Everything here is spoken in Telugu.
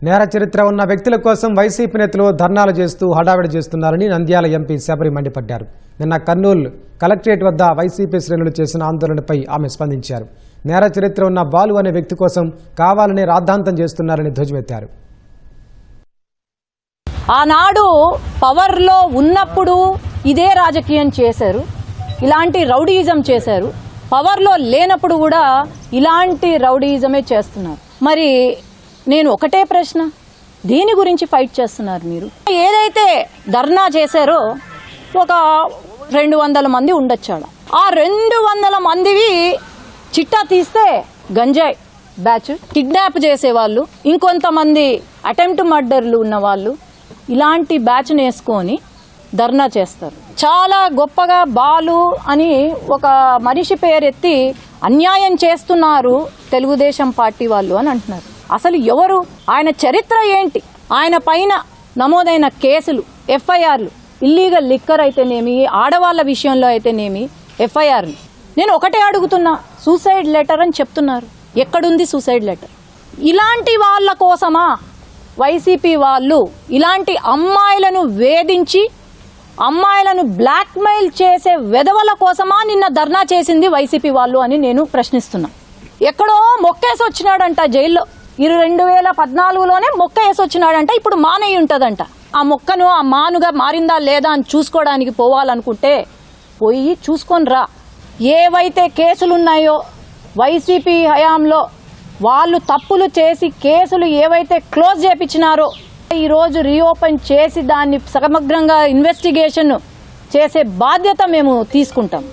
నేర చరిత్ర ఉన్న వ్యక్తుల కోసం వైసీపీ నేతలు ధర్నాలు చేస్తూ హడావిడి చేస్తున్నారని నంద్యాల ఎంపీ శబరి మండిపడ్డారు. నిన్న కర్నూలు కలెక్టరేట్ వద్ద వైసీపీ శ్రేణులు చేసిన ఆందోళనపై ఆమె స్పందించారు. నేర చరిత్ర ఉన్న బాలు అనే వ్యక్తి కోసం కావాలని రాద్ధాంతం చేస్తున్నారని ధ్వజమెత్తారు. ఆనాడు పవర్లో ఉన్నప్పుడు ఇదే రాజకీయం చేశారు, ఇలాంటి రౌడీయిజం చేశారు. పవర్లో లేనప్పుడు కూడా ఇలాంటి రౌడీయిజమే చేస్తున్నారు. మరి నేను ఒకటే ప్రశ్న, దీని గురించి ఫైట్ చేస్తున్నారు మీరు? ఏదైతే ధర్నా చేశారో ఒక 200 మంది ఉండొచ్చాడు. ఆ 200 మందివి చిట్టా తీస్తే గంజాయి బ్యాచ్, కిడ్నాప్ చేసేవాళ్ళు, ఇంకొంతమంది అటెంప్ట్ మర్డర్లు ఉన్న వాళ్ళు, ఇలాంటి బ్యాచ్ను వేసుకొని ధర్నా చేస్తారు. చాలా గొప్పగా బాలు అని ఒక మనిషి పేరెత్తి అన్యాయం చేస్తున్నారు తెలుగుదేశం పార్టీ వాళ్ళు అని అంటున్నారు. అసలు ఎవరు, ఆయన చరిత్ర ఏంటి, ఆయన పైన నమోదైన కేసులు, ఎఫ్ఐఆర్లు, ఇల్లీగల్ లిక్కర్ అయితేనేమి, ఆడవాళ్ళ విషయంలో అయితేనేమి ఎఫ్ఐఆర్లు. నేను ఒకటే అడుగుతున్నా, సూసైడ్ లెటర్ అని చెప్తున్నారు, ఎక్కడుంది సూసైడ్ లెటర్? ఇలాంటి వాళ్ళ కోసమా వైసీపీ వాళ్ళు ఇలాంటి అమ్మాయిలను వేధించి అమ్మాయిలను బ్లాక్మెయిల్ చేసే వెధవల కోసమా నిన్న ధర్నా చేసింది వైసీపీ వాళ్ళు అని నేను ప్రశ్నిస్తున్నా. ఎక్కడో మొక్కేసి వచ్చినాడంట జైల్లో, 2014లోనే మొక్క వేసి వచ్చినాడంట, ఇప్పుడు మానయ్యి ఉంటుందంట. ఆ మొక్కను ఆ మానుగా మారిందా లేదా అని చూసుకోవడానికి పోవాలనుకుంటే పోయి చూసుకొని రా. ఏవైతే కేసులున్నాయో వైసీపీ హయాంలో వాళ్ళు తప్పులు చేసి కేసులు ఏవైతే క్లోజ్ చేయించినారో ఈరోజు రీఓపెన్ చేసి దాన్ని సమగ్రంగా ఇన్వెస్టిగేషన్ చేసే బాధ్యత మేము తీసుకుంటాం.